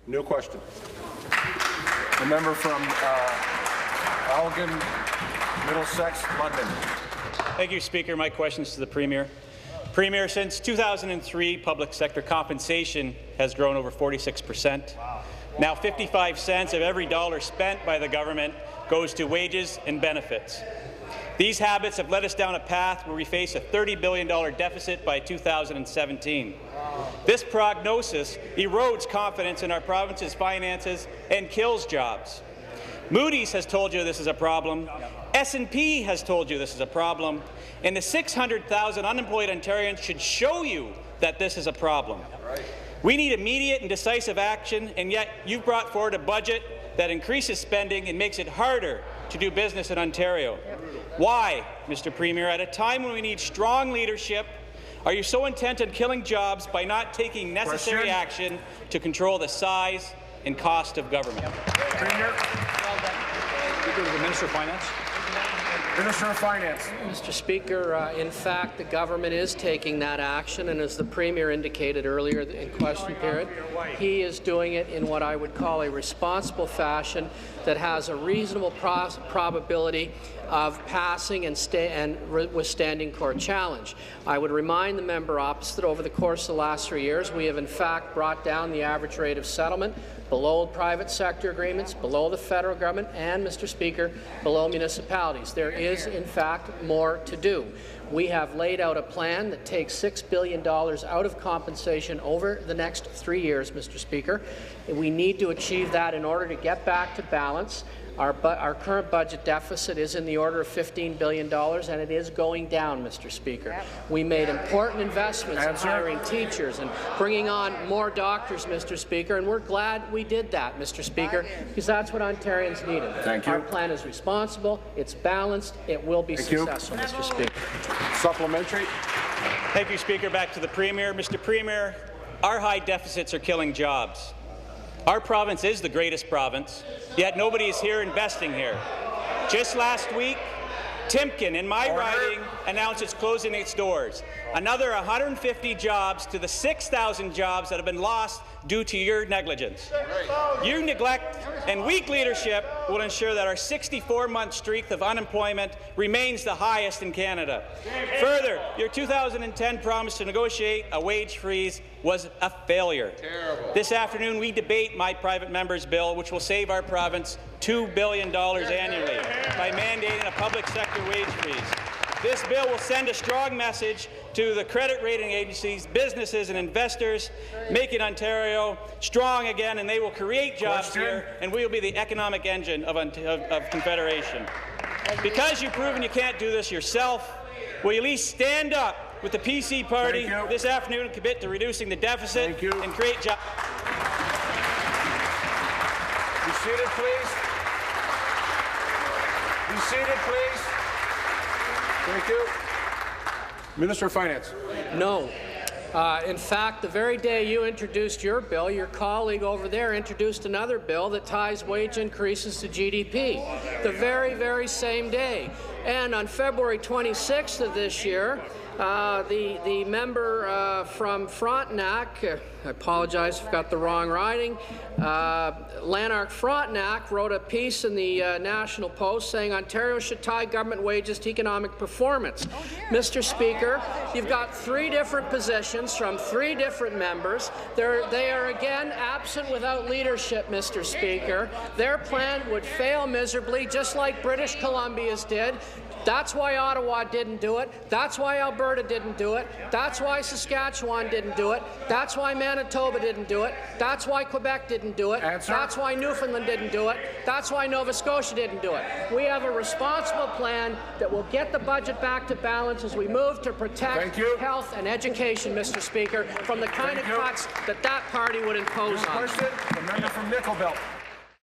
New question. The member from Elgin, Middlesex, London. Thank you, Speaker. My question is to the Premier. Premier, since 2003, public sector compensation has grown over 46%. Now 55 cents of every dollar spent by the government goes to wages and benefits. These habits have led us down a path where we face a $30 billion deficit by 2017. This prognosis erodes confidence in our province's finances and kills jobs. Moody's has told you this is a problem. S&P has told you this is a problem. And the 600,000 unemployed Ontarians should show you that this is a problem. We need immediate and decisive action, and yet you've brought forward a budget that increases spending and makes it harder to do business in Ontario. Why, Mr. Premier, at a time when we need strong leadership, are you so intent on killing jobs by not taking necessary action to control the size and cost of government? Premier. We go to the Minister of Finance. Minister of Finance. Mr. Speaker, in fact, the government is taking that action, and as the Premier indicated earlier in question period, he is doing it in what I would call a responsible fashion that has a reasonable probability of passing and withstanding court challenge. I would remind the member opposite that over the course of the last 3 years, we have in fact brought down the average rate of settlement below private sector agreements, below the federal government, and, Mr. Speaker, below municipalities. There is, in fact, more to do. We have laid out a plan that takes $6 billion out of compensation over the next 3 years, Mr. Speaker. We need to achieve that in order to get back to balance. Our current budget deficit is in the order of $15 billion, and it is going down, Mr. Speaker. We made important investments in hiring teachers and bringing on more doctors, Mr. Speaker, and we're glad we did that, Mr. Speaker, because that's what Ontarians needed. Thank you. Our plan is responsible, it's balanced, it will be successful, Mr. Speaker. Supplementary. Thank you, Speaker. Back to the Premier. Mr. Premier, our high deficits are killing jobs. Our province is the greatest province, yet nobody is here investing here. Just last week, Timken, in my riding, announced it's closing its doors. Another 150 jobs to the 6,000 jobs that have been lost due to your negligence. Your neglect and weak leadership will ensure that our 64-month streak of unemployment remains the highest in Canada. Further, your 2010 promise to negotiate a wage freeze was a failure. This afternoon, we debate my private member's bill, which will save our province $2 billion annually by mandating a public sector wage freeze. This bill will send a strong message to the credit rating agencies, businesses and investors, making Ontario strong again, and they will create jobs here, and we will be the economic engine of Confederation. Because you've proven you can't do this yourself, will you at least stand up with the PC Party this afternoon and commit to reducing the deficit and create jobs? Be seated, please. Be seated, please. Thank you. Minister of Finance. No. In fact, the very day you introduced your bill, your colleague over there introduced another bill that ties wage increases to GDP. The very, very same day. And on February 26th of this year, the member from Frontenac, I apologize if I got the wrong riding, Lanark Frontenac wrote a piece in the National Post saying Ontario should tie government wages to economic performance. Mr. Speaker, you've got 3 different positions from 3 different members. They are again absent without leadership, Mr. Speaker. Their plan would fail miserably, just like British Columbia's did. That's why Ottawa didn't do it. That's why Alberta didn't do it. That's why Saskatchewan didn't do it. That's why Manitoba didn't do it. That's why Quebec didn't do it. That's why Newfoundland didn't do it. That's why Nova Scotia didn't do it. We have a responsible plan that will get the budget back to balance as we move to protect health and education, Mr. Speaker, from the kind of cuts that party would impose on us. The member from Nickel Belt.